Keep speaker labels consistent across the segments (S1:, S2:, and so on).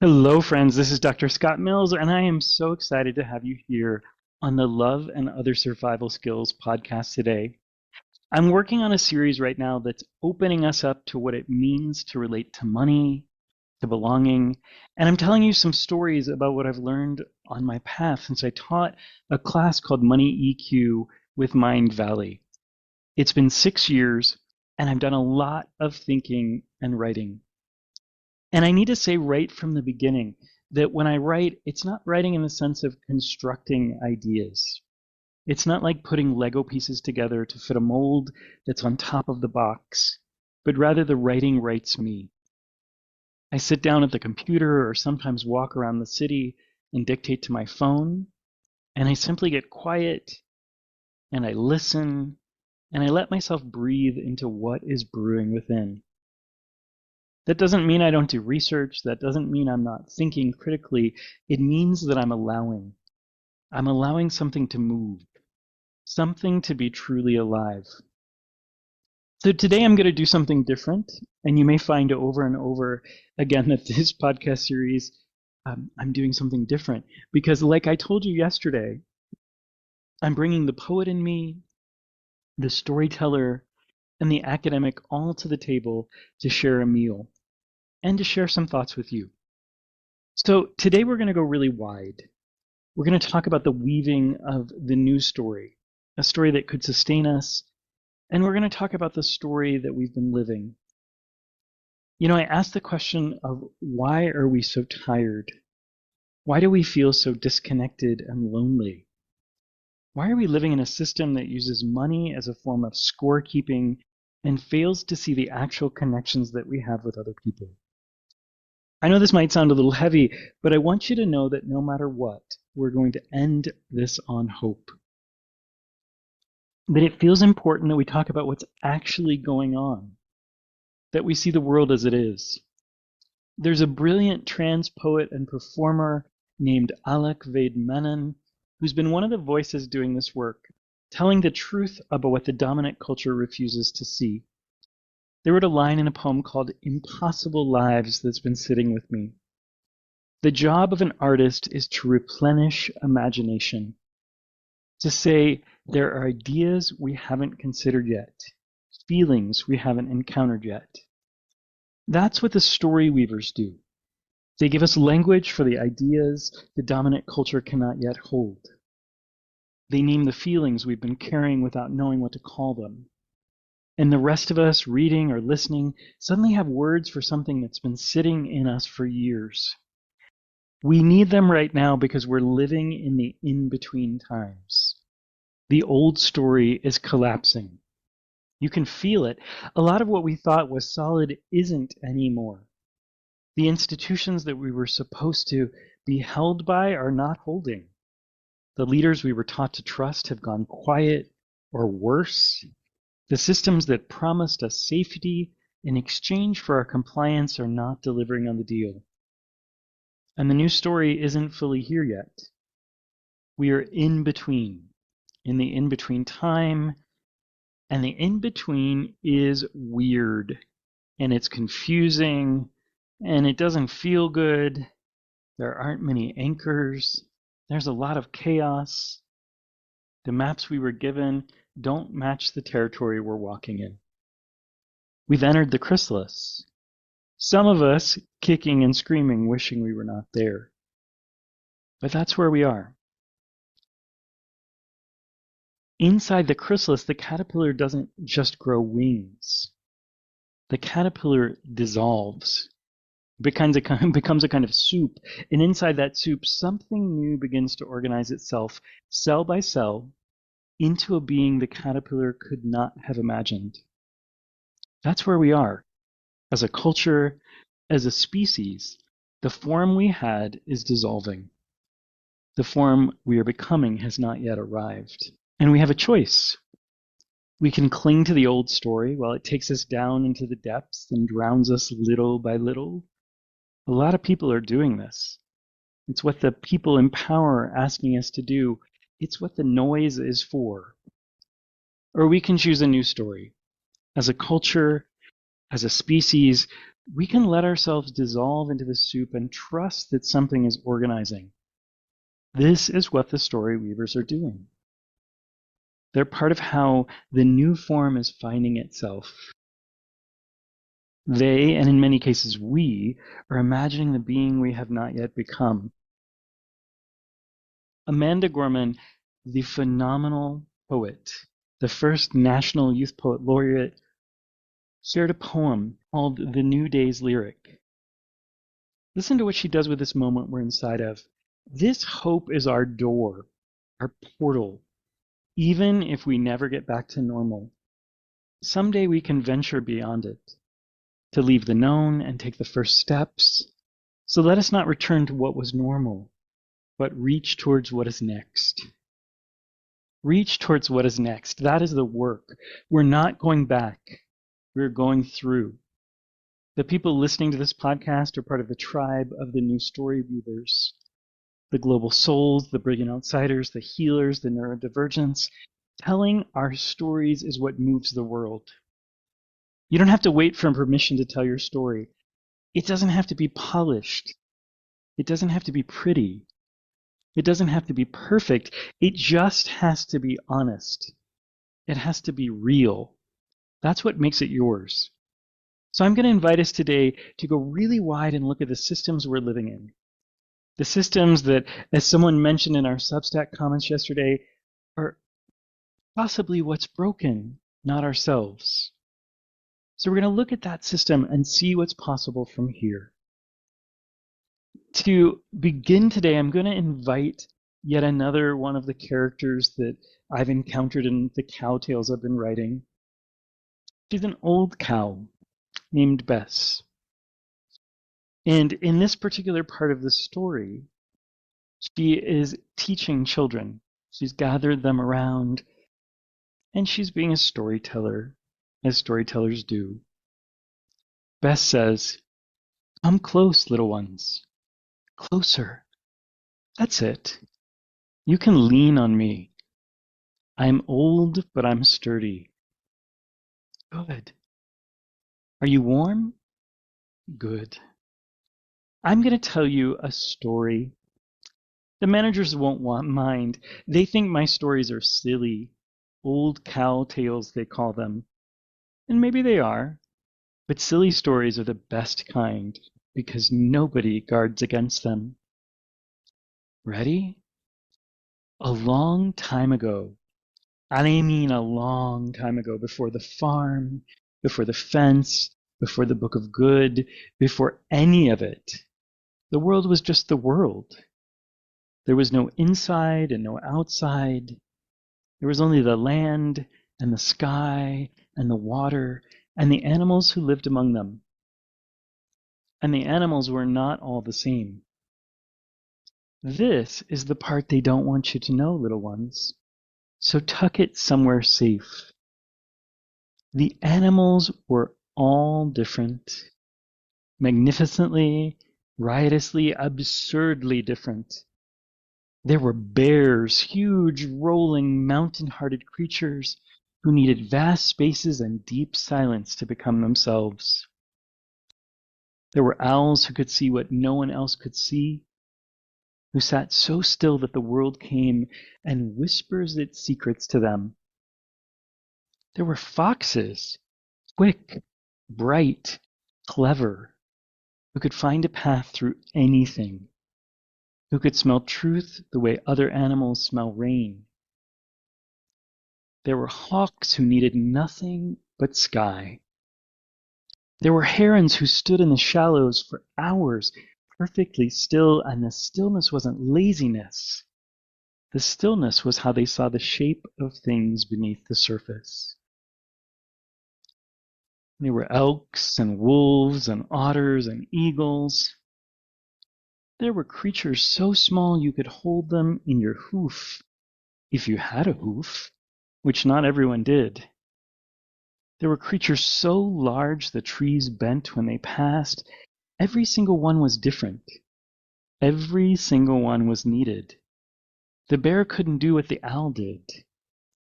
S1: Hello, friends. This is Dr. Scott Mills, and I am so excited to have you here on the Love and Other Survival Skills podcast today. I'm working on a series right now that's opening us up to what it means to relate to money, to belonging, and I'm telling you some stories about what I've learned on my path since I taught a class called Money EQ with Mindvalley. It's been 6 years, and I've done a lot of thinking and writing. And I need to say right from the beginning that when I write, it's not writing in the sense of constructing ideas. It's not like putting Lego pieces together to fit a mold that's on top of the box, but rather the writing writes me. I sit down at the computer or sometimes walk around the city and dictate to my phone, and I simply get quiet and I listen and I let myself breathe into what is brewing within. That doesn't mean I don't do research. That doesn't mean I'm not thinking critically. It means that I'm allowing. I'm allowing something to move, something to be truly alive. So today I'm going to do something different, and you may find over and over again that this podcast series, I'm doing something different because, like I told you yesterday, I'm bringing the poet in me, the storyteller, and the academic all to the table to share a meal and to share some thoughts with you. So today we're going to go really wide. We're going to talk about the weaving of the new story, a story that could sustain us, and we're going to talk about the story that we've been living. You know, I asked the question of why are we so tired? Why do we feel so disconnected and lonely? Why are we living in a system that uses money as a form of scorekeeping and fails to see the actual connections that we have with other people? I know this might sound a little heavy, but I want you to know that no matter what, we're going to end this on hope. That it feels important that we talk about what's actually going on, that we see the world as it is. There's a brilliant trans poet and performer named Alec Vaid-Menon who's been one of the voices doing this work, telling the truth about what the dominant culture refuses to see. They wrote a line in a poem called Impossible Lives that's been sitting with me. The job of an artist is to replenish imagination, to say there are ideas we haven't considered yet, feelings we haven't encountered yet. That's what the story weavers do. They give us language for the ideas the dominant culture cannot yet hold. They name the feelings we've been carrying without knowing what to call them. And the rest of us, reading or listening, suddenly have words for something that's been sitting in us for years. We need them right now because we're living in the in-between times. The old story is collapsing. You can feel it. A lot of what we thought was solid isn't anymore. The institutions that we were supposed to be held by are not holding. The leaders we were taught to trust have gone quiet, or worse. The systems that promised us safety in exchange for our compliance are not delivering on the deal. And the new story isn't fully here yet. We are in between, in the in-between time, and the in-between is weird, and it's confusing, and it doesn't feel good. There aren't many anchors. There's a lot of chaos. The maps we were given don't match the territory we're walking in. We've entered the chrysalis. Some of us kicking and screaming, wishing we were not there. But that's where we are. Inside the chrysalis, the caterpillar doesn't just grow wings. The caterpillar dissolves, becomes a kind of soup, and inside that soup, something new begins to organize itself, cell by cell, into a being the caterpillar could not have imagined. That's where we are. As a culture, as a species, the form we had is dissolving. The form we are becoming has not yet arrived. And we have a choice. We can cling to the old story while it takes us down into the depths and drowns us little by little. A lot of people are doing this. It's what the people in power are asking us to do. It's what the noise is for. Or we can choose a new story. As a culture, as a species, we can let ourselves dissolve into the soup and trust that something is organizing. This is what the story weavers are doing. They're part of how the new form is finding itself. They, and in many cases we, are imagining the being we have not yet become. Amanda Gorman, the phenomenal poet, the first National Youth Poet Laureate, shared a poem called The New Day's Lyric. Listen to what she does with this moment we're inside of. This hope is our door, our portal, even if we never get back to normal. Someday we can venture beyond it, to leave the known and take the first steps. So let us not return to what was normal, but reach towards what is next. Reach towards what is next. That is the work. We're not going back. We're going through. The people listening to this podcast are part of the tribe of the new story weavers. The global souls, the brilliant outsiders, the healers, the neurodivergents. Telling our stories is what moves the world. You don't have to wait for permission to tell your story. It doesn't have to be polished. It doesn't have to be pretty. It doesn't have to be perfect. It just has to be honest. It has to be real. That's what makes it yours. So I'm going to invite us today to go really wide and look at the systems we're living in. The systems that, as someone mentioned in our Substack comments yesterday, are possibly what's broken, not ourselves. So we're going to look at that system and see what's possible from here. To begin today, I'm going to invite yet another one of the characters that I've encountered in the cow tales I've been writing. She's an old cow named Bess. And in this particular part of the story, she is teaching children. She's gathered them around, and she's being a storyteller, as storytellers do. Bess says, "Come close, little ones. Closer. That's it. You can lean on me. I'm old, but I'm sturdy. Good. Are you warm? Good. I'm going to tell you a story. The managers won't mind. They think my stories are silly. Old cow tales, they call them. And maybe they are. But silly stories are the best kind because nobody guards against them. Ready? A long time ago, and I mean a long time ago, before the farm, before the fence, before the book of good, before any of it, the world was just the world. There was no inside and no outside. There was only the land and the sky and the water and the animals who lived among them. And the animals were not all the same. This is the part they don't want you to know, little ones. So tuck it somewhere safe. The animals were all different. Magnificently, riotously, absurdly different. There were bears, huge, rolling, mountain-hearted creatures who needed vast spaces and deep silence to become themselves. There were owls who could see what no one else could see, who sat so still that the world came and whispers its secrets to them. There were foxes, quick, bright, clever, who could find a path through anything, who could smell truth the way other animals smell rain. There were hawks who needed nothing but sky. There were herons who stood in the shallows for hours, perfectly still, and the stillness wasn't laziness. The stillness was how they saw the shape of things beneath the surface. There were elks and wolves and otters and eagles. There were creatures so small you could hold them in your hoof, if you had a hoof, which not everyone did. There were creatures so large the trees bent when they passed. Every single one was different. Every single one was needed. The bear couldn't do what the owl did.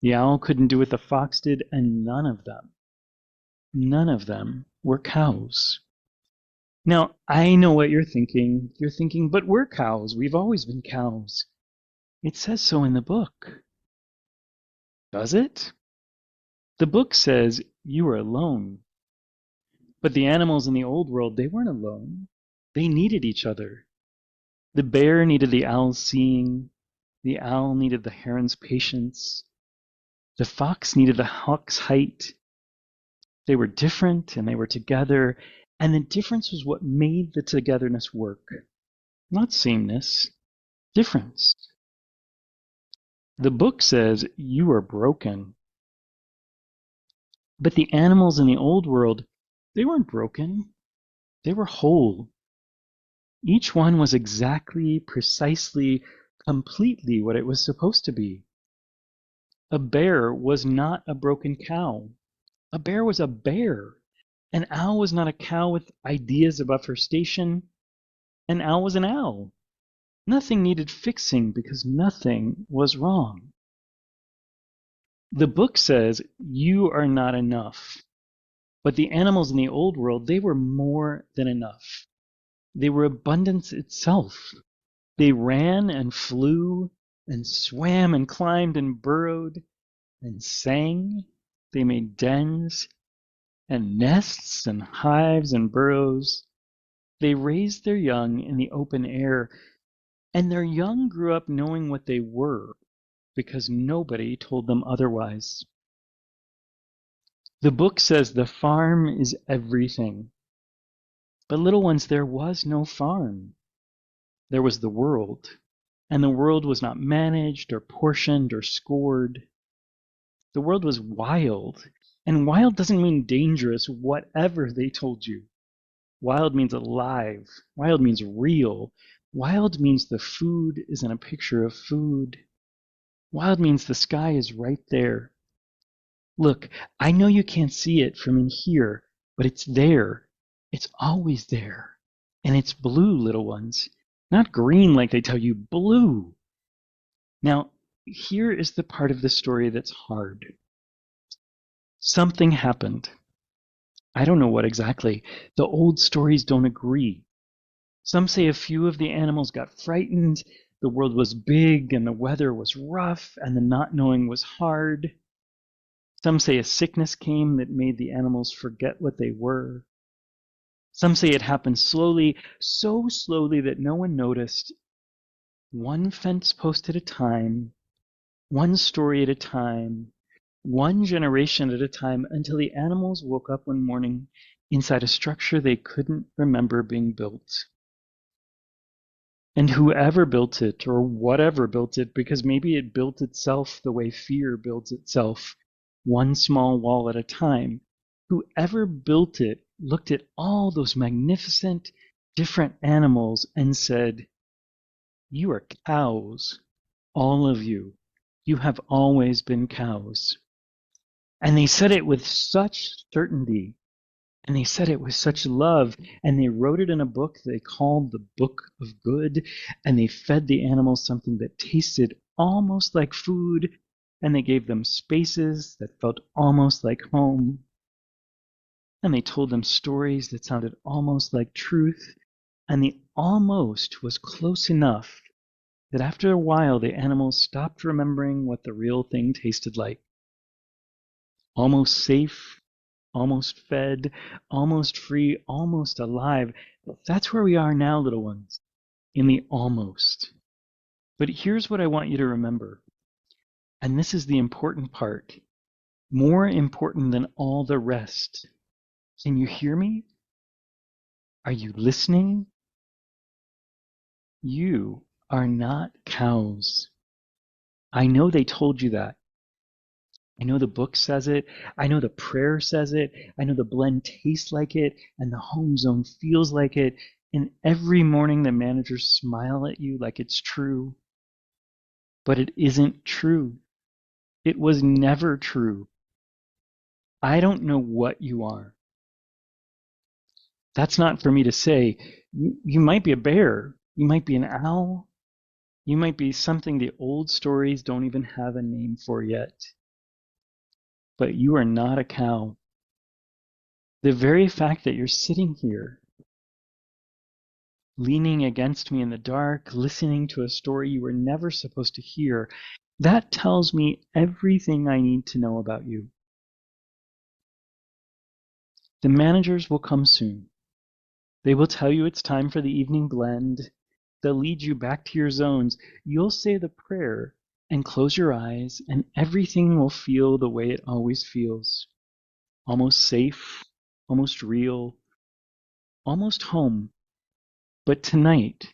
S1: The owl couldn't do what the fox did, and none of them were cows. Now, I know what you're thinking. You're thinking, but we're cows. We've always been cows. It says so in the book. Does it? The book says you were alone. But the animals in the old world, they weren't alone. They needed each other. The bear needed the owl's seeing. The owl needed the heron's patience. The fox needed the hawk's height. They were different and they were together, and the difference was what made the togetherness work. Not sameness, difference. The book says you are broken. But the animals in the old world, they weren't broken. They were whole. Each one was exactly, precisely, completely what it was supposed to be. A bear was not a broken cow. A bear was a bear. An owl was not a cow with ideas above her station. An owl was an owl. Nothing needed fixing because nothing was wrong. The book says you are not enough. But the animals in the old world, they were more than enough. They were abundance itself. They ran and flew and swam and climbed and burrowed and sang. They made dens and nests and hives and burrows. They raised their young in the open air, and their young grew up knowing what they were because nobody told them otherwise. The book says the farm is everything. But little ones, there was no farm. There was the world, and the world was not managed or portioned or scored. The world was wild, and wild doesn't mean dangerous, whatever they told you. Wild means alive. Wild means real. Wild means the food isn't a picture of food. Wild means the sky is right there. Look, I know you can't see it from in here, but it's there. It's always there. And it's blue, little ones. Not green like they tell you, blue. Now, here is the part of the story that's hard. Something happened. I don't know what exactly. The old stories don't agree. Some say a few of the animals got frightened, the world was big, and the weather was rough, and the not knowing was hard. Some say a sickness came that made the animals forget what they were. Some say it happened slowly, so slowly that no one noticed. One fence post at a time, one story at a time, one generation at a time, until the animals woke up one morning inside a structure they couldn't remember being built. And whoever built it, or whatever built it, because maybe it built itself the way fear builds itself, one small wall at a time, whoever built it looked at all those magnificent, different animals and said, "You are cows, all of you. You have always been cows." And they said it with such certainty, and they said it with such love, and they wrote it in a book they called the Book of Good, and they fed the animals something that tasted almost like food, and they gave them spaces that felt almost like home, and they told them stories that sounded almost like truth, and the almost was close enough that after a while the animals stopped remembering what the real thing tasted like. Almost safe, almost fed, almost free, almost alive. That's where we are now, little ones, in the almost. But here's what I want you to remember, and this is the important part, more important than all the rest. Can you hear me? Are you listening? You are not cows. I know they told you that. I know the book says it. I know the prayer says it. I know the blend tastes like it, and the home zone feels like it. And every morning the managers smile at you like it's true. But it isn't true. It was never true. I don't know what you are. That's not for me to say. You might be a bear. You might be an owl. You might be something the old stories don't even have a name for yet. But you are not a cow. The very fact that you're sitting here leaning against me in the dark, listening to a story you were never supposed to hear. That tells me everything I need to know about you. The managers will come soon. They will tell you it's time for the evening blend. They'll lead you back to your zones. You'll say the prayer and close your eyes, and everything will feel the way it always feels. Almost safe, almost real, almost home. But tonight,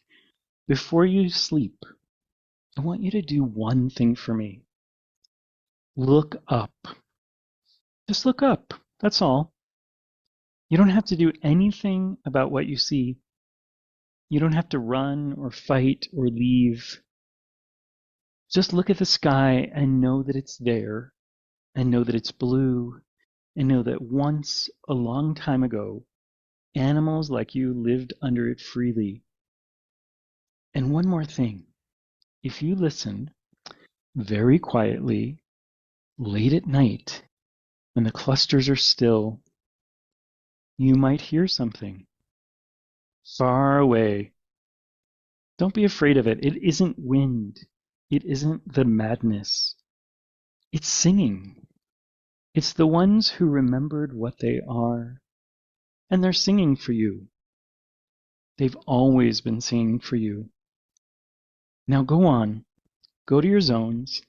S1: before you sleep, I want you to do one thing for me. Look up. Just look up. That's all. You don't have to do anything about what you see. You don't have to run or fight or leave. Just look at the sky and know that it's there, and know that it's blue, and know that once, a long time ago, animals like you lived under it freely. And one more thing. If you listen very quietly, late at night, when the clusters are still, you might hear something far away. Don't be afraid of it. It isn't wind. It isn't the madness. It's singing. It's the ones who remembered what they are, and they're singing for you. They've always been singing for you. Now go on. Go to your zones.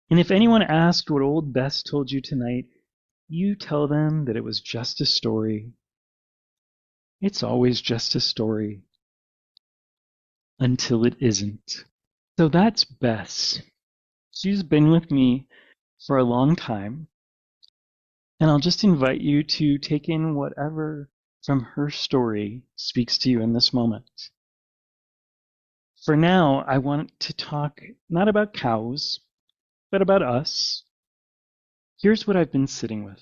S1: And if anyone asks what old Bess told you tonight, you tell them that it was just a story. It's always just a story. Until it isn't. So that's Bess. She's been with me for a long time. And I'll just invite you to take in whatever from her story speaks to you in this moment. For now, I want to talk not about cows, but about us. Here's what I've been sitting with.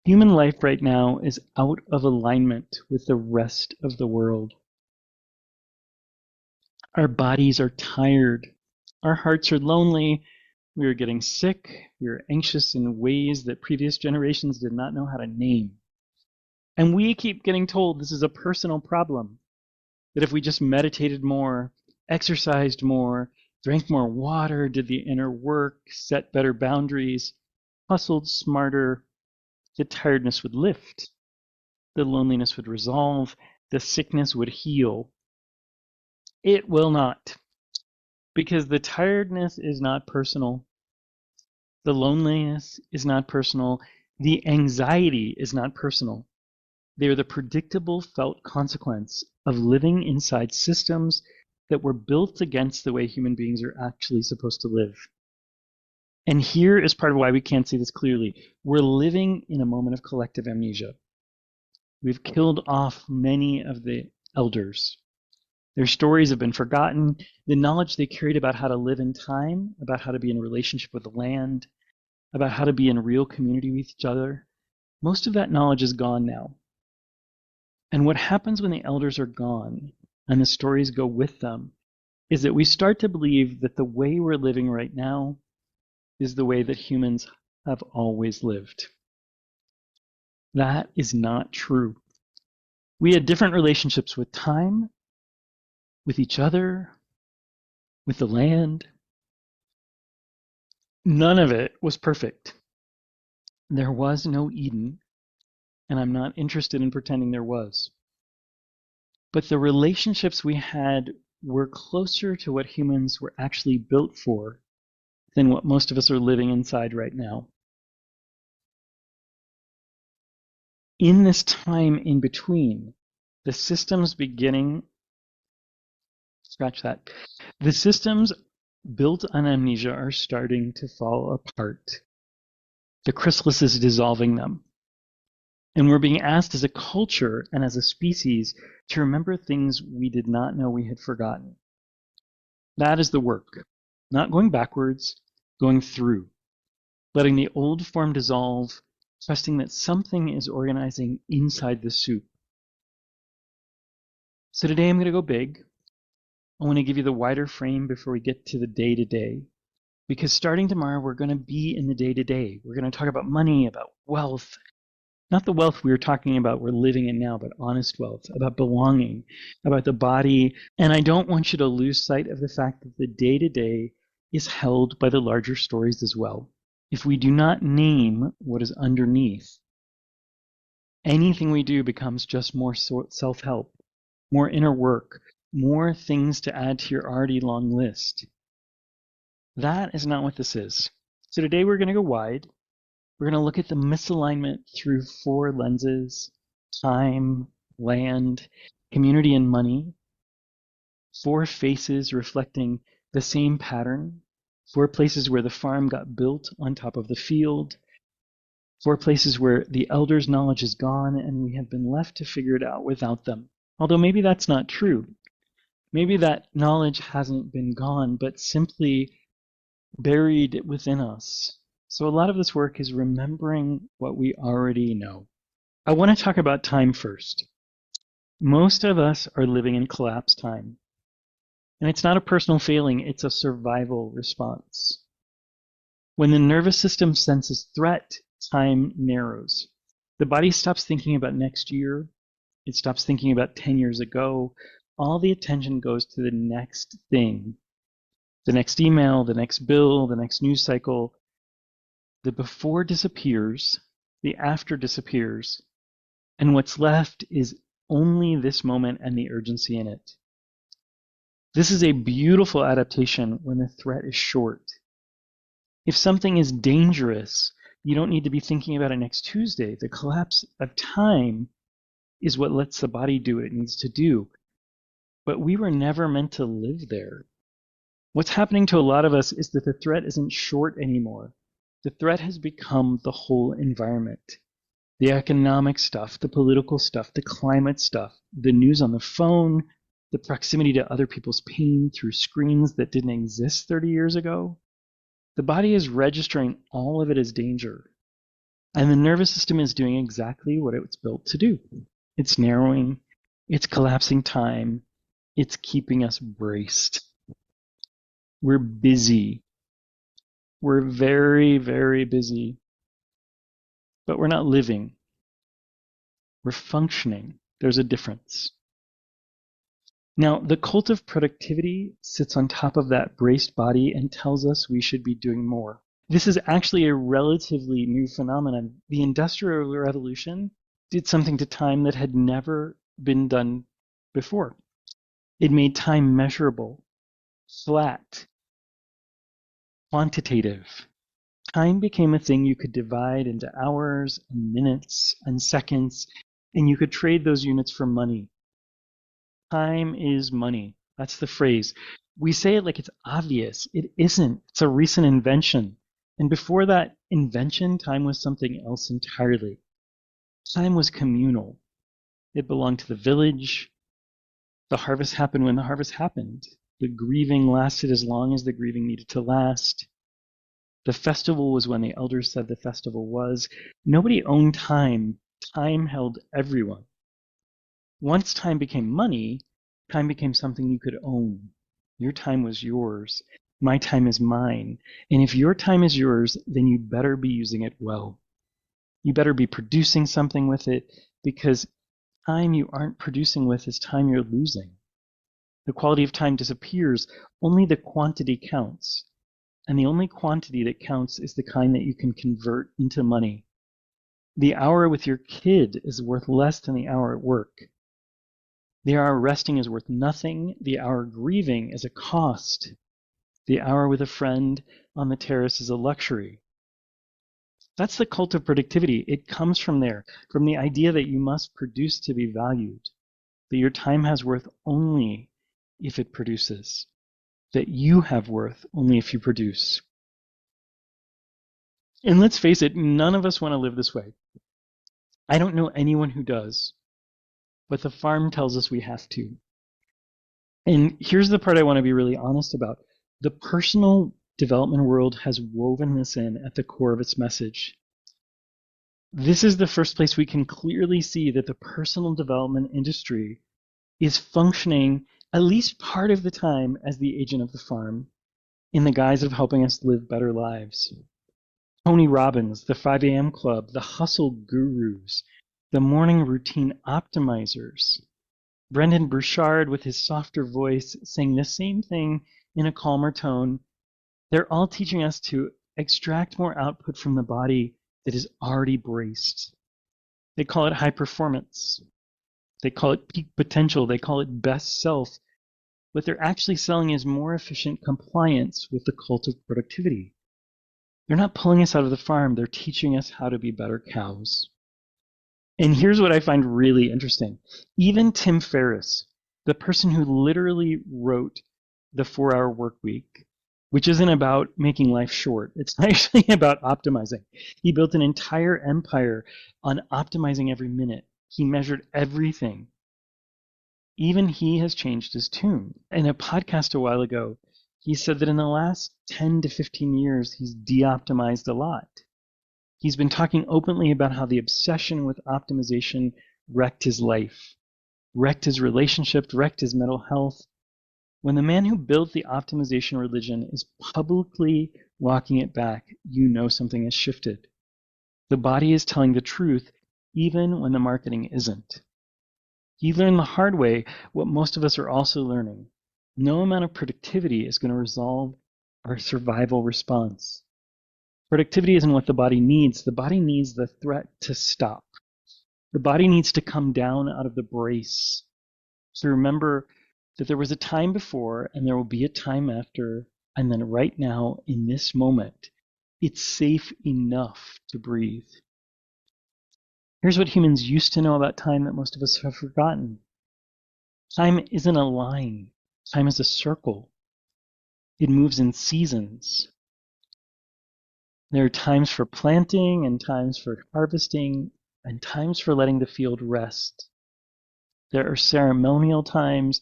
S1: Human life right now is out of alignment with the rest of the world. Our bodies are tired. Our hearts are lonely. We are getting sick. We are anxious in ways that previous generations did not know how to name. And we keep getting told this is a personal problem. That if we just meditated more, exercised more, drank more water, did the inner work, set better boundaries, hustled smarter, the tiredness would lift, the loneliness would resolve, the sickness would heal. It will not, because the tiredness is not personal. The loneliness is not personal. The anxiety is not personal. They are the predictable felt consequence of living inside systems that were built against the way human beings are actually supposed to live. And here is part of why we can't see this clearly. We're living in a moment of collective amnesia. We've killed off many of the elders. Their stories have been forgotten. The knowledge they carried about how to live in time, about how to be in relationship with the land, about how to be in real community with each other, most of that knowledge is gone now. And what happens when the elders are gone and the stories go with them is that we start to believe that the way we're living right now is the way that humans have always lived. That is not true. We had different relationships with time, with each other, with the land. None of it was perfect. There was no Eden, and I'm not interested in pretending there was. But the relationships we had were closer to what humans were actually built for than what most of us are living inside right now. In this time in between, the systems beginning, scratch that, the systems built on amnesia are starting to fall apart. The chrysalis is dissolving them. And we're being asked as a culture and as a species to remember things we did not know we had forgotten. That is the work. Not going backwards, going through. Letting the old form dissolve, trusting that something is organizing inside the soup. So today I'm going to go big. I want to give you the wider frame before we get to the day-to-day. Because starting tomorrow, we're going to be in the day-to-day. We're going to talk about money, about wealth, Not the wealth we were talking about we're living in now, but honest wealth, about belonging, about the body. And I don't want you to lose sight of the fact that the day to day is held by the larger stories as well. If we do not name what is underneath, anything we do becomes just more self-help, more inner work, more things to add to your already long list. That is not what this is. So today we're going to go wide. We're going to look at the misalignment through 4 lenses: time, land, community, and money. 4 faces reflecting the same pattern. 4 places where the farm got built on top of the field. 4 places where the elders' knowledge is gone and we have been left to figure it out without them. Although maybe that's not true. Maybe that knowledge hasn't been gone, but simply buried within us. So a lot of this work is remembering what we already know. I want to talk about time first. Most of us are living in collapse time. And it's not a personal failing, it's a survival response. When the nervous system senses threat, time narrows. The body stops thinking about next year. It stops thinking about 10 years ago. All the attention goes to the next thing. The next email, the next bill, the next news cycle. The before disappears, the after disappears, and what's left is only this moment and the urgency in it. This is a beautiful adaptation when the threat is short. If something is dangerous, you don't need to be thinking about it next Tuesday. The collapse of time is what lets the body do what it needs to do. But we were never meant to live there. What's happening to a lot of us is that the threat isn't short anymore. The threat has become the whole environment. The economic stuff, the political stuff, the climate stuff, the news on the phone, the proximity to other people's pain through screens that didn't exist 30 years ago. The body is registering all of it as danger. And the nervous system is doing exactly what it's built to do. It's narrowing, it's collapsing time, it's keeping us braced. We're busy. We're very, very busy. But we're not living. We're functioning. There's a difference. Now, the cult of productivity sits on top of that braced body and tells us we should be doing more. This is actually a relatively new phenomenon. The Industrial Revolution did something to time that had never been done before. It made time measurable, flat, quantitative. Time became a thing you could divide into hours and minutes and seconds, and you could trade those units for money. Time is money. That's the phrase. We say it like it's obvious. It isn't. It's a recent invention. And before that invention, time was something else entirely. Time was communal. It belonged to the village. The harvest happened when the harvest happened. The grieving lasted as long as the grieving needed to last. The festival was when the elders said the festival was. Nobody owned time. Time held everyone. Once time became money, time became something you could own. Your time was yours. My time is mine. And if your time is yours, then you better be using it well. You better be producing something with it, because time you aren't producing with is time you're losing. The quality of time disappears. Only the quantity counts. And the only quantity that counts is the kind that you can convert into money. The hour with your kid is worth less than the hour at work. The hour resting is worth nothing. The hour grieving is a cost. The hour with a friend on the terrace is a luxury. That's the cult of productivity. It comes from there, from the idea that you must produce to be valued, that your time has worth only if it produces, that you have worth only if you produce. And let's face it, none of us want to live this way. I don't know anyone who does, but the farm tells us we have to. And here's the part I want to be really honest about. The personal development world has woven this in at the core of its message. This is the first place we can clearly see that the personal development industry is functioning at least part of the time as the agent of the farm in the guise of helping us live better lives. Tony Robbins, the 5 a.m. Club, the hustle gurus, the morning routine optimizers, Brendan Burchard with his softer voice saying the same thing in a calmer tone. They're all teaching us to extract more output from the body that is already braced. They call it high performance. They call it peak potential. They call it best self. What they're actually selling is more efficient compliance with the cult of productivity. They're not pulling us out of the farm. They're teaching us how to be better cows. And here's what I find really interesting. Even Tim Ferriss, the person who literally wrote the 4-Hour Work Week, which isn't about making life short, it's actually about optimizing. He built an entire empire on optimizing every minute. He measured everything. Even he has changed his tune. In a podcast a while ago, he said that in the last 10 to 15 years, he's de-optimized a lot. He's been talking openly about how the obsession with optimization wrecked his life, wrecked his relationship, wrecked his mental health. When the man who built the optimization religion is publicly walking it back, you know something has shifted. The body is telling the truth even when the marketing isn't. He learned the hard way what most of us are also learning. No amount of productivity is going to resolve our survival response. Productivity isn't what the body needs. The body needs the threat to stop. The body needs to come down out of the brace. So remember that there was a time before and there will be a time after, and then right now, in this moment, it's safe enough to breathe. Here's what humans used to know about time that most of us have forgotten. Time isn't a line. Time is a circle. It moves in seasons. There are times for planting and times for harvesting and times for letting the field rest. There are ceremonial times.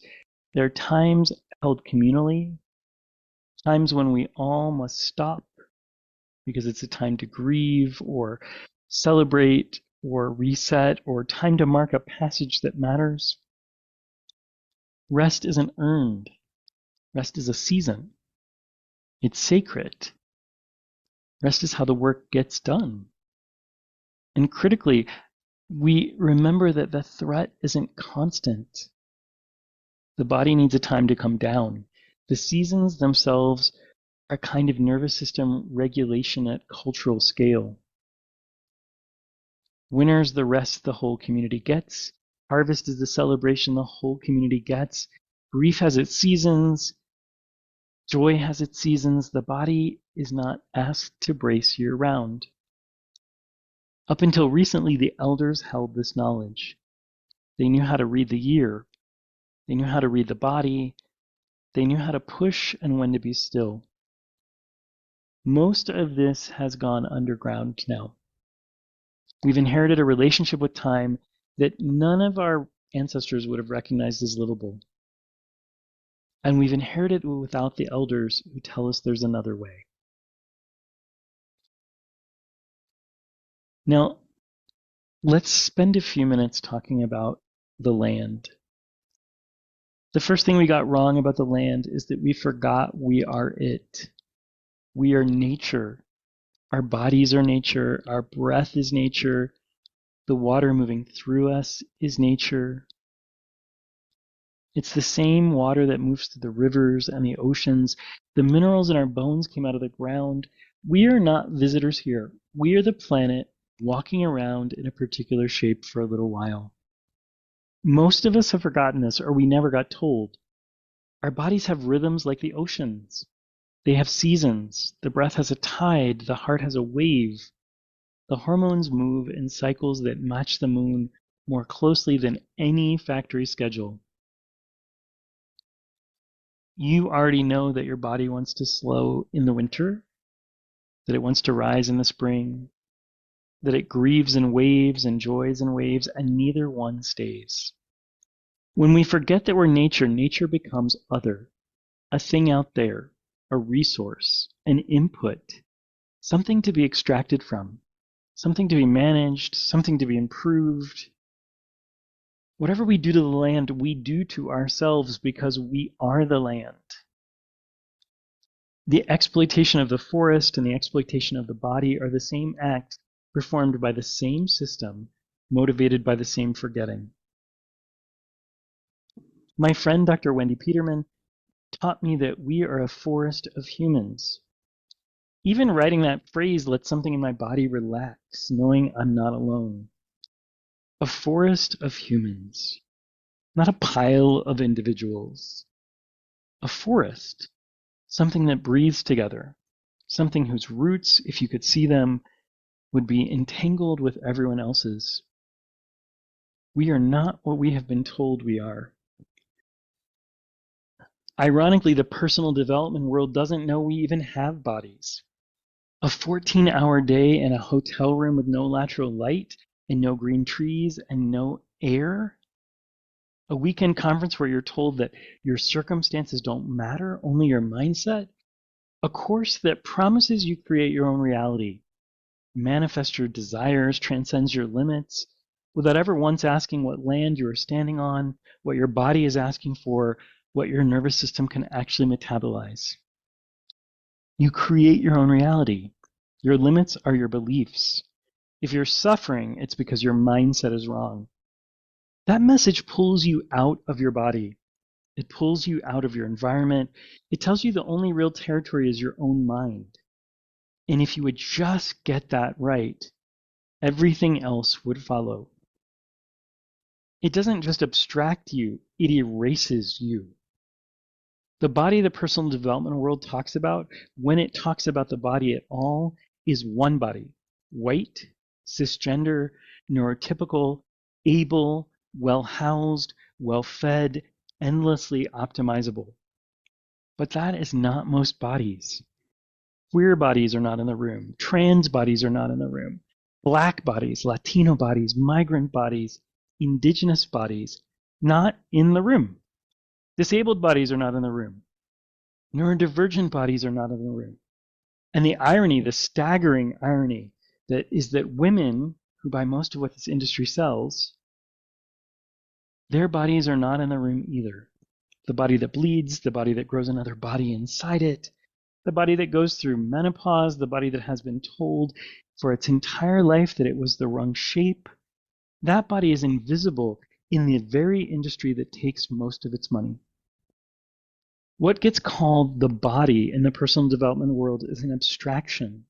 S1: There are times held communally, times when we all must stop because it's a time to grieve or celebrate or reset or time to mark a passage that matters. Rest isn't earned. Rest is a season. It's sacred. Rest is how the work gets done. And critically, we remember that the threat isn't constant. The body needs a time to come down. The seasons themselves are kind of nervous system regulation at cultural scale. Winter is the rest the whole community gets. Harvest is the celebration the whole community gets. Grief has its seasons. Joy has its seasons. The body is not asked to brace year-round. Up until recently, the elders held this knowledge. They knew how to read the year. They knew how to read the body. They knew how to push and when to be still. Most of this has gone underground now. We've inherited a relationship with time that none of our ancestors would have recognized as livable. And we've inherited it without the elders who tell us there's another way. Now, let's spend a few minutes talking about the land. The first thing we got wrong about the land is that we forgot we are it. We are nature. Our bodies are nature. Our breath is nature. The water moving through us is nature. It's the same water that moves through the rivers and the oceans. The minerals in our bones came out of the ground. We are not visitors here. We are the planet walking around in a particular shape for a little while. Most of us have forgotten this, or we never got told. Our bodies have rhythms like the oceans. They have seasons. The breath has a tide. The heart has a wave. The hormones move in cycles that match the moon more closely than any factory schedule. You already know that your body wants to slow in the winter, that it wants to rise in the spring, that it grieves in waves and joys in waves, and neither one stays. When we forget that we're nature, nature becomes other, a thing out there, a resource, an input, something to be extracted from, something to be managed, something to be improved. Whatever we do to the land, we do to ourselves because we are the land. The exploitation of the forest and the exploitation of the body are the same act performed by the same system, motivated by the same forgetting. My friend Dr. Wendy Peterman taught me that we are a forest of humans. Even writing that phrase lets something in my body relax, knowing I'm not alone. A forest of humans, not a pile of individuals. A forest, something that breathes together, something whose roots, if you could see them, would be entangled with everyone else's. We are not what we have been told we are. Ironically, the personal development world doesn't know we even have bodies. A 14-hour day in a hotel room with no natural light and no green trees and no air. A weekend conference where you're told that your circumstances don't matter, only your mindset. A course that promises you create your own reality, manifest your desires, transcends your limits, without ever once asking what land you are standing on, what your body is asking for, what your nervous system can actually metabolize. You create your own reality. Your limits are your beliefs. If you're suffering, it's because your mindset is wrong. That message pulls you out of your body. It pulls you out of your environment. It tells you the only real territory is your own mind. And if you would just get that right, everything else would follow. It doesn't just abstract you, it erases you. The body the personal development world talks about, when it talks about the body at all, is one body. White, cisgender, neurotypical, able, well-housed, well-fed, endlessly optimizable. But that is not most bodies. Queer bodies are not in the room. Trans bodies are not in the room. Black bodies, Latino bodies, migrant bodies, indigenous bodies, not in the room. Disabled bodies are not in the room. Neurodivergent bodies are not in the room. And the irony, the staggering irony, that is that women, who buy most of what this industry sells, their bodies are not in the room either. The body that bleeds, the body that grows another body inside it, the body that goes through menopause, the body that has been told for its entire life that it was the wrong shape, that body is invisible in the very industry that takes most of its money. What gets called the body in the personal development world is an abstraction,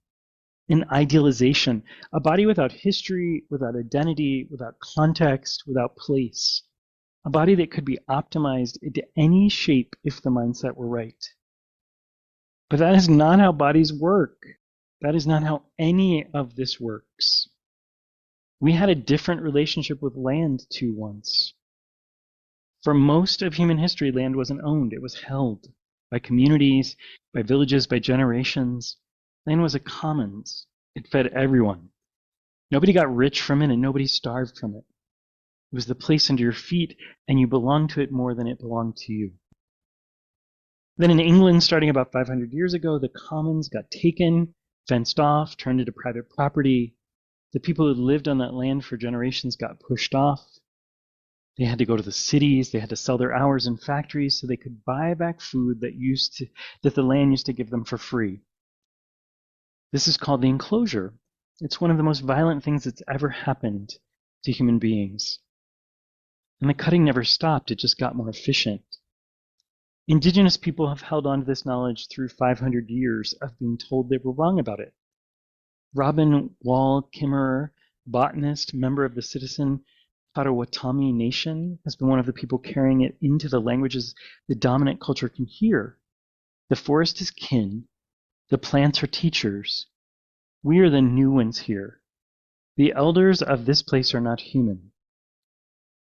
S1: an idealization, a body without history, without identity, without context, without place, a body that could be optimized into any shape if the mindset were right. But that is not how bodies work. That is not how any of this works. We had a different relationship with land too once. For most of human history, land wasn't owned. It was held by communities, by villages, by generations. Land was a commons. It fed everyone. Nobody got rich from it and nobody starved from it. It was the place under your feet, and you belonged to it more than it belonged to you. Then in England, starting about 500 years ago, the commons got taken, fenced off, turned into private property. The people who lived on that land for generations got pushed off. They had to go to the cities. They had to sell their hours in factories so they could buy back food that the land used to give them for free. This is called the enclosure. It's one of the most violent things that's ever happened to human beings. And the cutting never stopped. It just got more efficient. Indigenous people have held on to this knowledge through 500 years of being told they were wrong about it. Robin Wall Kimmerer, botanist, member of the Citizen Potawatomi Nation, has been one of the people carrying it into the languages the dominant culture can hear. The forest is kin. The plants are teachers. We are the new ones here. The elders of this place are not human.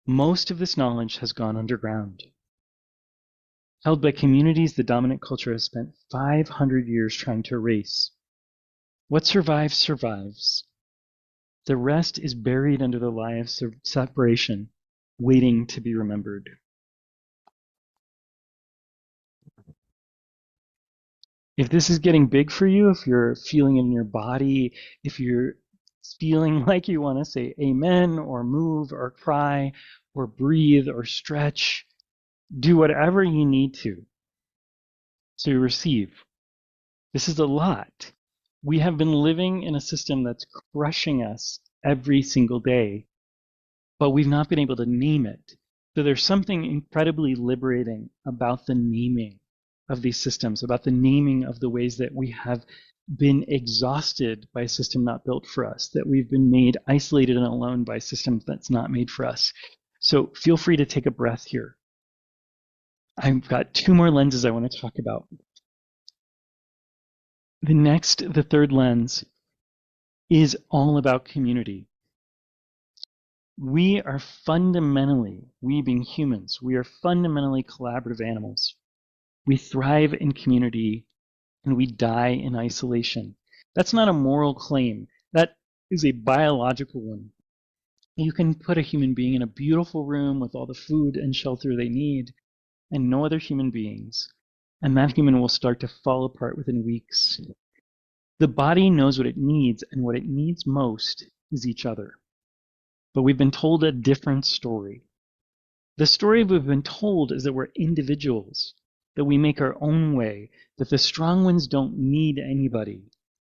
S1: Most of this knowledge has gone underground. Held by communities the dominant culture has spent 500 years trying to erase. What survives, survives. The rest is buried under the lie of separation, waiting to be remembered. If this is getting big for you, if you're feeling it in your body, if you're feeling like you want to say amen or move or cry or breathe or stretch, do whatever you need to receive. This is a lot. We have been living in a system that's crushing us every single day, but we've not been able to name it. So there's something incredibly liberating about the naming of these systems, about the naming of the ways that we have been exhausted by a system not built for us, that we've been made isolated and alone by a system that's not made for us. So feel free to take a breath here. I've got two more lenses I want to talk about. The third lens, is all about community. We being humans, we are fundamentally collaborative animals. We thrive in community and we die in isolation. That's not a moral claim. That is a biological one. You can put a human being in a beautiful room with all the food and shelter they need and no other human beings, and that human will start to fall apart within weeks. The body knows what it needs, and what it needs most is each other. But we've been told a different story. The story we've been told is that we're individuals, that we make our own way, that the strong ones don't need anybody,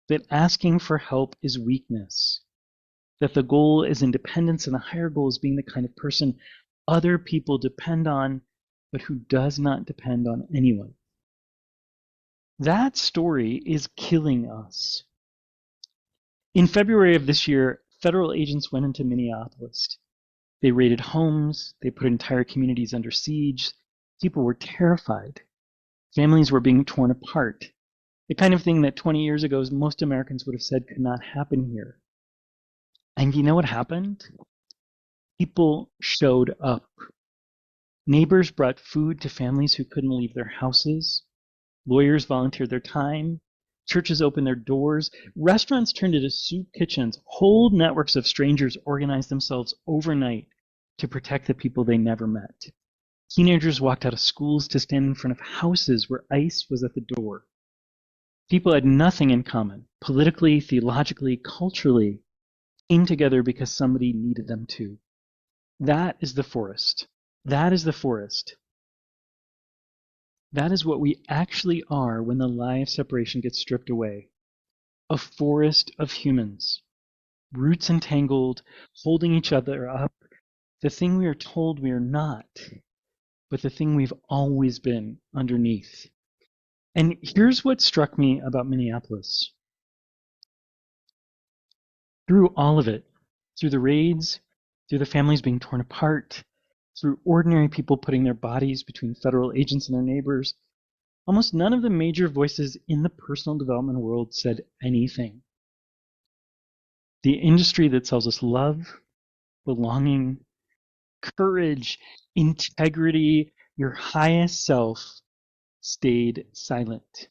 S1: that asking for help is weakness, that the goal is independence and the higher goal is being the kind of person other people depend on, but who does not depend on anyone. That story is killing us. In February of this year, federal agents went into Minneapolis. They raided homes, they put entire communities under siege. People were terrified. Families were being torn apart. The kind of thing that 20 years ago most Americans would have said could not happen here. And you know what happened? People showed up. Neighbors brought food to families who couldn't leave their houses. Lawyers volunteered their time. Churches opened their doors. Restaurants turned into soup kitchens. Whole networks of strangers organized themselves overnight to protect the people they never met. Teenagers walked out of schools to stand in front of houses where ICE was at the door. People had nothing in common, politically, theologically, culturally, came together because somebody needed them to. That is the forest. That is the forest. That is what we actually are when the lie of separation gets stripped away. A forest of humans, roots entangled, holding each other up, the thing we are told we are not, but the thing we've always been underneath. And here's what struck me about Minneapolis. Through all of it, through the raids, through the families being torn apart, through ordinary people putting their bodies between federal agents and their neighbors, almost none of the major voices in the personal development world said anything. The industry that sells us love, belonging, courage, integrity, your highest self, stayed silent.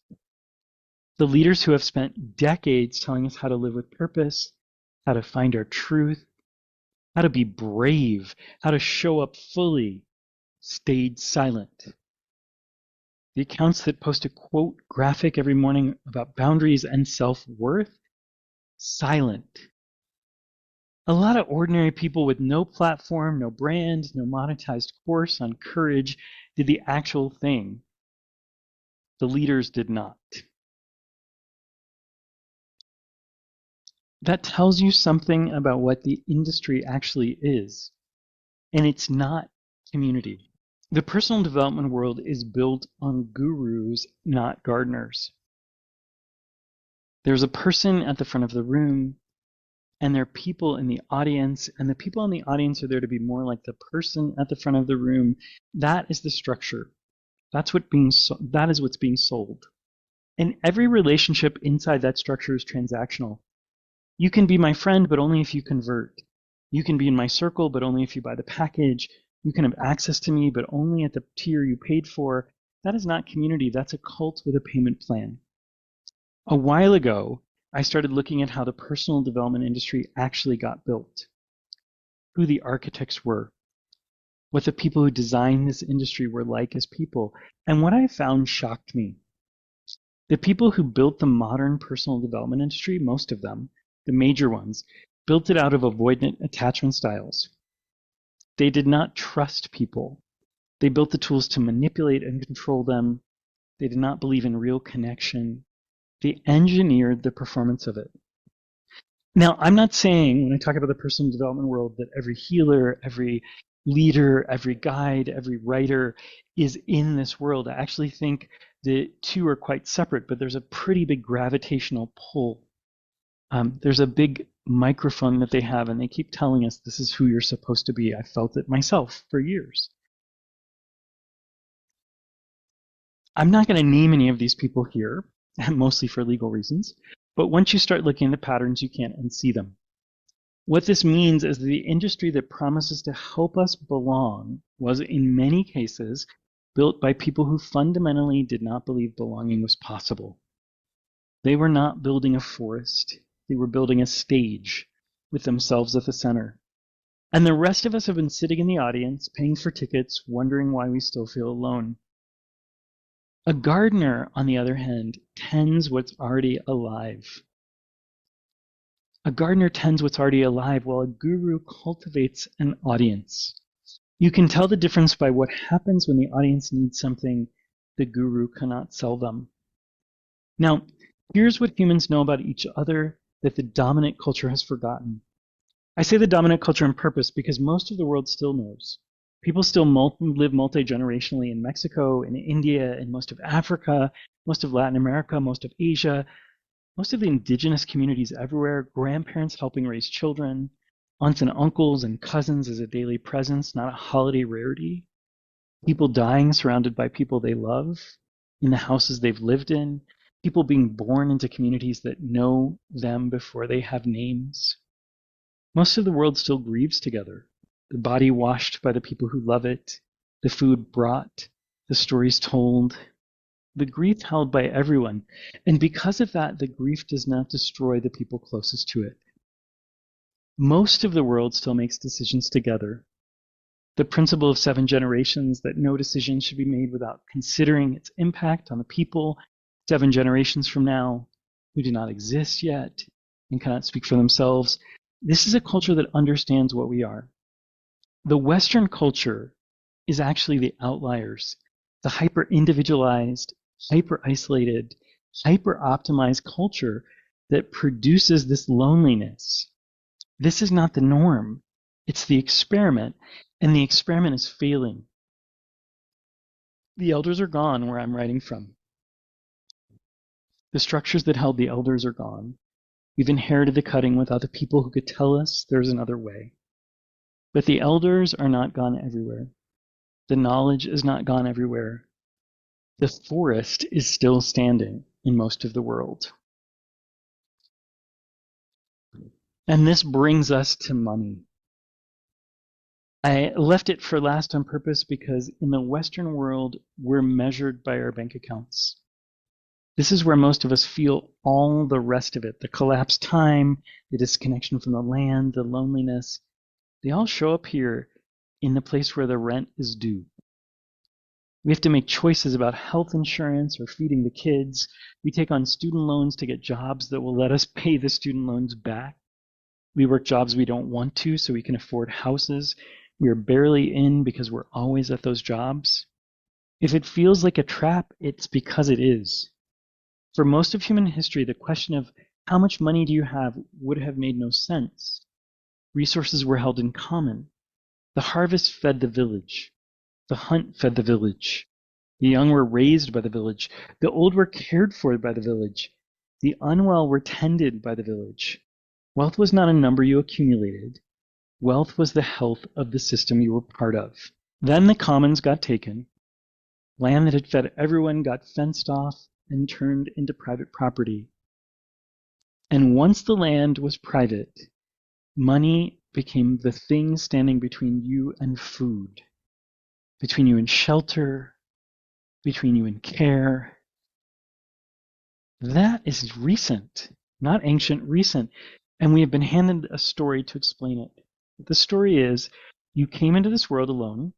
S1: The leaders who have spent decades telling us how to live with purpose, how to find our truth, how to be brave, how to show up fully, stayed silent. The accounts that post a quote graphic every morning about boundaries and self-worth, silent. A lot of ordinary people with no platform, no brand, no monetized course on courage did the actual thing. The leaders did not. That tells you something about what the industry actually is. And it's not community. The personal development world is built on gurus, not gardeners. There's a person at the front of the room, and there are people in the audience, and the people in the audience are there to be more like the person at the front of the room. That is the structure. That is what's being sold. And every relationship inside that structure is transactional. You can be my friend, but only if you convert. You can be in my circle, but only if you buy the package. You can have access to me, but only at the tier you paid for. That is not community. That's a cult with a payment plan. A while ago, I started looking at how the personal development industry actually got built, who the architects were, what the people who designed this industry were like as people. And what I found shocked me. The people who built the modern personal development industry, most of them, the major ones, built it out of avoidant attachment styles. They did not trust people. They built the tools to manipulate and control them. They did not believe in real connection. They engineered the performance of it. Now, I'm not saying when I talk about the personal development world that every healer, every leader, every guide, every writer is in this world. I actually think the two are quite separate, but there's a pretty big gravitational pull. There's a big microphone that they have, and they keep telling us this is who you're supposed to be. I felt it myself for years. I'm not going to name any of these people here, mostly for legal reasons, but once you start looking at the patterns, you can't unsee them. What this means is the industry that promises to help us belong was, in many cases, built by people who fundamentally did not believe belonging was possible. They were not building a forest. They were building a stage with themselves at the center. And the rest of us have been sitting in the audience, paying for tickets, wondering why we still feel alone. A gardener, on the other hand, tends what's already alive. A gardener tends what's already alive, while a guru cultivates an audience. You can tell the difference by what happens when the audience needs something the guru cannot sell them. Now, here's what humans know about each other that the dominant culture has forgotten. I say the dominant culture on purpose because most of the world still knows. People still live multi-generationally in Mexico, in India, in most of Africa, most of Latin America, most of Asia, most of the indigenous communities everywhere, grandparents helping raise children, aunts and uncles and cousins as a daily presence, not a holiday rarity, people dying surrounded by people they love, in the houses they've lived in, people being born into communities that know them before they have names. Most of the world still grieves together. The body washed by the people who love it, the food brought, the stories told, the grief held by everyone. And because of that, the grief does not destroy the people closest to it. Most of the world still makes decisions together. The principle of 7 generations, that no decision should be made without considering its impact on the people 7 generations from now who do not exist yet and cannot speak for themselves. This is a culture that understands what we are. The Western culture is actually the outliers, the hyper-individualized, hyper-isolated, hyper-optimized culture that produces this loneliness. This is not the norm. It's the experiment, and the experiment is failing. The elders are gone where I'm writing from. The structures that held the elders are gone. We've inherited the cutting without the people who could tell us there's another way. But the elders are not gone everywhere. The knowledge is not gone everywhere. The forest is still standing in most of the world. And this brings us to money. I left it for last on purpose because in the Western world, we're measured by our bank accounts. This is where most of us feel all the rest of it, the collapsed time, the disconnection from the land, the loneliness. They all show up here in the place where the rent is due. We have to make choices about health insurance or feeding the kids. We take on student loans to get jobs that will let us pay the student loans back. We work jobs we don't want to so we can afford houses. We are barely in because we're always at those jobs. If it feels like a trap, it's because it is. For most of human history, the question of how much money do you have would have made no sense. Resources were held in common. The harvest fed the village. The hunt fed the village. The young were raised by the village. The old were cared for by the village. The unwell were tended by the village. Wealth was not a number you accumulated. Wealth was the health of the system you were part of. Then the commons got taken. Land that had fed everyone got fenced off and turned into private property. And once the land was private, money became the thing standing between you and food, between you and shelter, between you and care. That is recent, not ancient, recent. And we have been handed a story to explain it. The story is, you came into this world alone.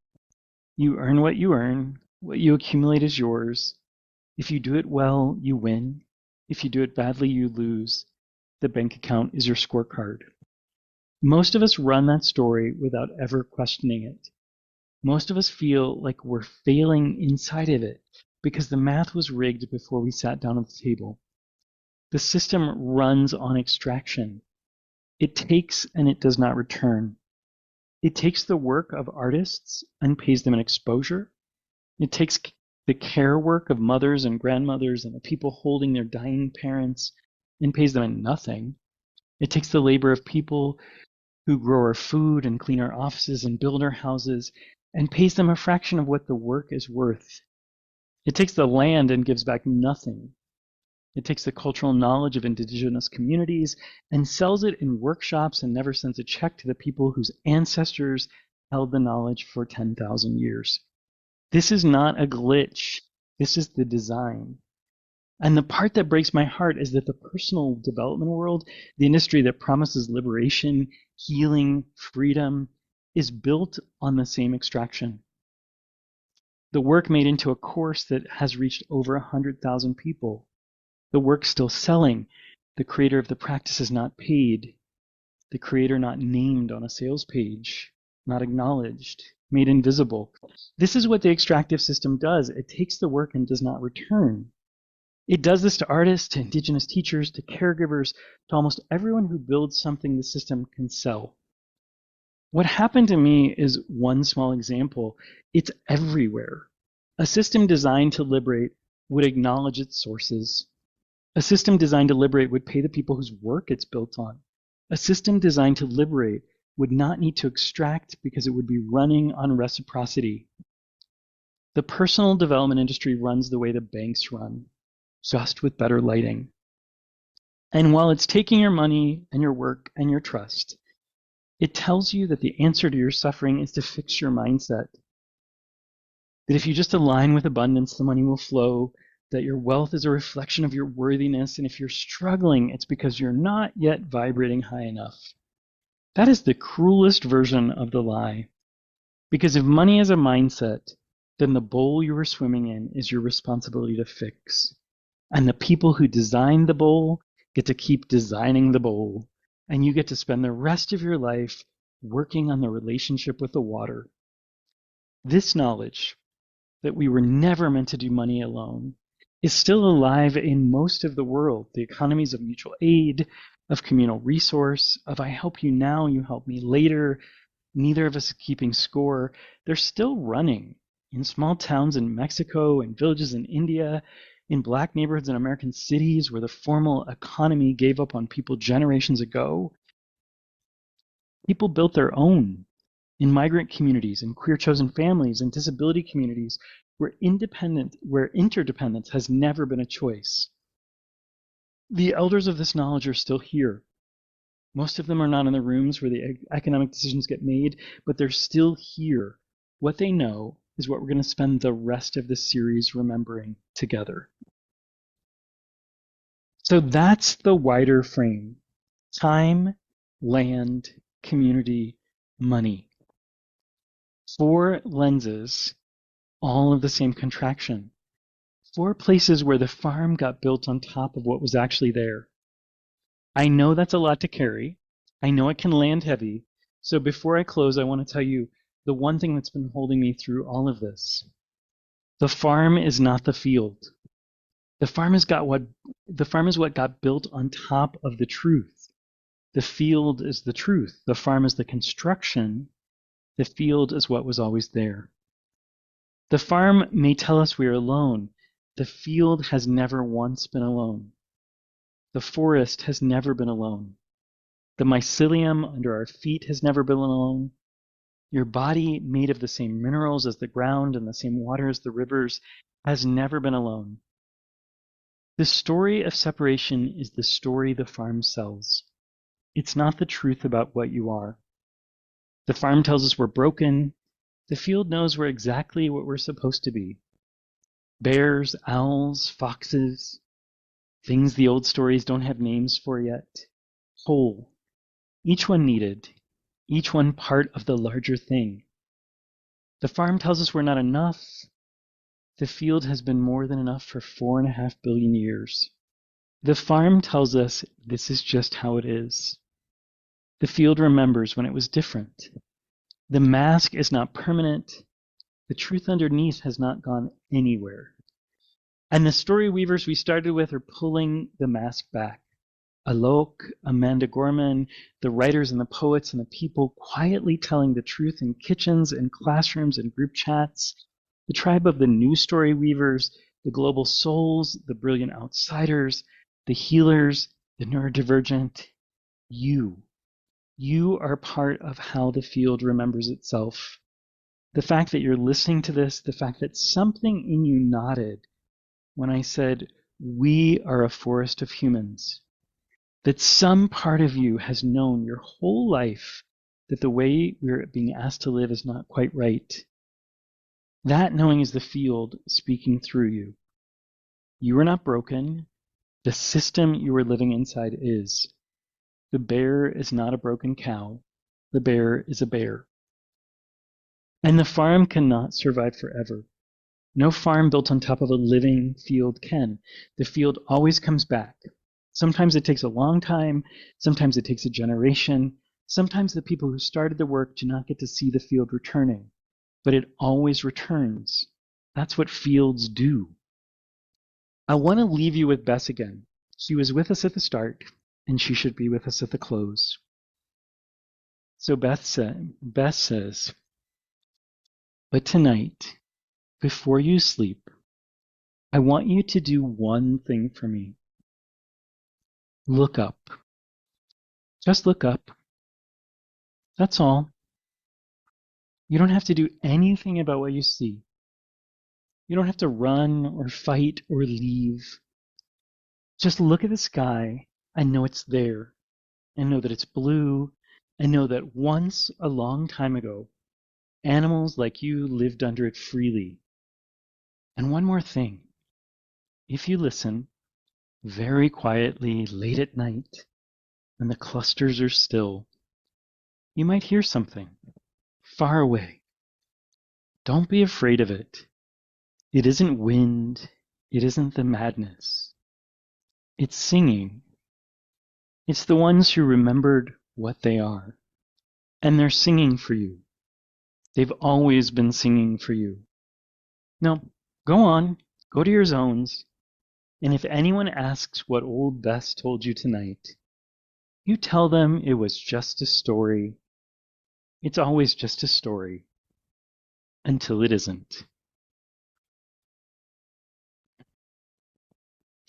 S1: You earn what you earn. What you accumulate is yours. If you do it well, you win. If you do it badly, you lose. The bank account is your scorecard. Most of us run that story without ever questioning it. Most of us feel like we're failing inside of it because the math was rigged before we sat down at the table. The system runs on extraction. It takes and it does not return. It takes the work of artists and pays them an exposure. It takes the care work of mothers and grandmothers and the people holding their dying parents and pays them nothing. It takes the labor of people who grow our food and clean our offices and build our houses and pays them a fraction of what the work is worth. It takes the land and gives back nothing. It takes the cultural knowledge of indigenous communities and sells it in workshops and never sends a check to the people whose ancestors held the knowledge for 10,000 years. This is not a glitch. This is the design. And the part that breaks my heart is that the personal development world, the industry that promises liberation, healing, freedom, is built on the same extraction. The work made into a course that has reached over 100,000 people. The work still selling. The creator of the practice is not paid. The creator not named on a sales page, not acknowledged, made invisible. This is what the extractive system does. It takes the work and does not return. It does this to artists, to indigenous teachers, to caregivers, to almost everyone who builds something the system can sell. What happened to me is one small example. It's everywhere. A system designed to liberate would acknowledge its sources. A system designed to liberate would pay the people whose work it's built on. A system designed to liberate would not need to extract because it would be running on reciprocity. The personal development industry runs the way the banks run, just with better lighting. And while it's taking your money and your work and your trust, it tells you that the answer to your suffering is to fix your mindset. That if you just align with abundance, the money will flow, that your wealth is a reflection of your worthiness, and if you're struggling, it's because you're not yet vibrating high enough. That is the cruelest version of the lie. Because if money is a mindset, then the bowl you were swimming in is your responsibility to fix. And the people who designed the bowl get to keep designing the bowl, and you get to spend the rest of your life working on the relationship with the water. This knowledge that we were never meant to do money alone is still alive in most of the world. The economies of mutual aid, of communal resource, of I help you now, you help me later, neither of us keeping score, they're still running in small towns in Mexico, in villages in India, in black neighborhoods in American cities where the formal economy gave up on people generations ago. People built their own in migrant communities, in queer chosen families, in disability communities, where interdependence has never been a choice. The elders of this knowledge are still here. Most of them are not in the rooms where the economic decisions get made, but they're still here. What they know is what we're going to spend the rest of this series remembering together. So that's the wider frame. Time, land, community, money. 4 lenses, all of the same contraction. 4 places where the farm got built on top of what was actually there. I know that's a lot to carry. I know it can land heavy. So before I close, I want to tell you the one thing that's been holding me through all of this. The farm is not the field. The farm is what got built on top of the truth. The field is the truth. The farm is the construction. The field is what was always there. The farm may tell us we are alone. The field has never once been alone. The forest has never been alone. The mycelium under our feet has never been alone. Your body, made of the same minerals as the ground and the same water as the rivers, has never been alone. The story of separation is the story the farm sells. It's not the truth about what you are. The farm tells us we're broken. The field knows we're exactly what we're supposed to be. Bears, owls, foxes, things the old stories don't have names for yet. Whole. Each one needed. Each one part of the larger thing. The farm tells us we're not enough. The field has been more than enough for 4.5 billion years. The farm tells us this is just how it is. The field remembers when it was different. The mask is not permanent. The truth underneath has not gone anywhere. And the story weavers we started with are pulling the mask back. Alok, Amanda Gorman, the writers and the poets and the people quietly telling the truth in kitchens and classrooms and group chats. The tribe of the new story weavers, the global souls, the brilliant outsiders, the healers, the neurodivergent. You. You are part of how the field remembers itself. The fact that you're listening to this, the fact that something in you nodded when I said, we are a forest of humans, that some part of you has known your whole life that the way we're being asked to live is not quite right. That knowing is the field speaking through you. You are not broken. The system you are living inside is. The bear is not a broken cow. The bear is a bear. And the farm cannot survive forever. No farm built on top of a living field can. The field always comes back. Sometimes it takes a long time. Sometimes it takes a generation. Sometimes the people who started the work do not get to see the field returning. But it always returns. That's what fields do. I want to leave you with Bess again. She was with us at the start, and she should be with us at the close. So Bess says, but tonight, before you sleep, I want you to do one thing for me. Look up. Just look up. That's all. You don't have to do anything about what you see. You don't have to run or fight or leave. Just look at the sky and know it's there, and know that it's blue, and know that once, a long time ago, animals like you lived under it freely. And one more thing. If you listen, very quietly, late at night, when the clusters are still, you might hear something far away. Don't be afraid of it. It isn't wind. It isn't the madness. It's singing. It's the ones who remembered what they are. And they're singing for you. They've always been singing for you. Now, go on. Go to your zones. And if anyone asks what old Bess told you tonight, you tell them it was just a story. It's always just a story. Until it isn't.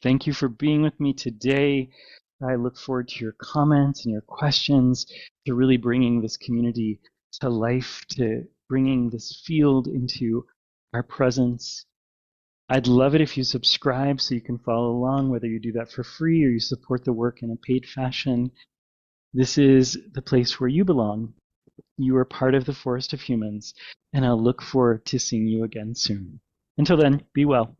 S1: Thank you for being with me today. I look forward to your comments and your questions, to really bringing this community to life, to bringing this field into our presence. I'd love it if you subscribe so you can follow along, whether you do that for free or you support the work in a paid fashion. This is the place where you belong. You are part of the forest of humans, and I'll look forward to seeing you again soon. Until then, be well.